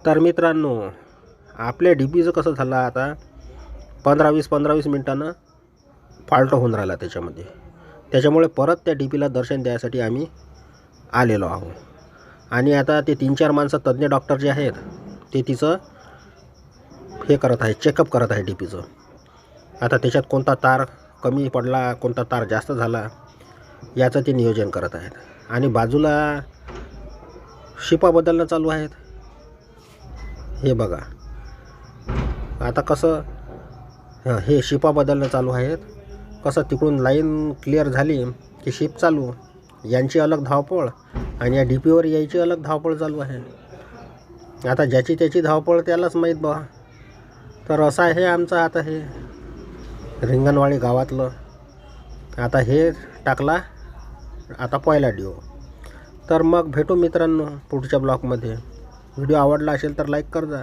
तर मित्रांनो, आपल्या डीपीचं कसं झालं आता 15-20 मिनिटानं फॉल्ट होऊन राहिला त्याच्यामध्ये. त्याच्यामुळे परत त्या डीपीला दर्शन द्यायसाठी आम्ही आलेलो आहोत. आणि आता ते 3-4 माणसं तज्ज्ञ डॉक्टर जे आहेत ते तिचं हे करत आहे, चेकअप करत आहे डीपीचं. आता त्याच्यात कोणता तार कमी पडला, कोणता तार जास्त झाला याचं ते नियोजन करत आहेत. आणि बाजूला शिपा बदलणं चालू आहेत. हे बघा आता कसं हे शिपा बदलणं चालू आहेत. कसं तिकडून लाईन क्लिअर झाली की शिप चालू, यांची अलग धावपळ आणि या डीपीवर यायची अलग धावपळ चालू आहे. आता ज्याची त्याची धावपळ त्यालाच माहीत बा. तर असं आहे आमचं आता हे रिंगणवाडी गावातलं. आता हे टाकला आता पहिला डिओ. तर मग भेटू मित्रांनो पुढच्या ब्लॉगमध्ये. व्हिडिओ आवडला असेल तर लाईक कर जा.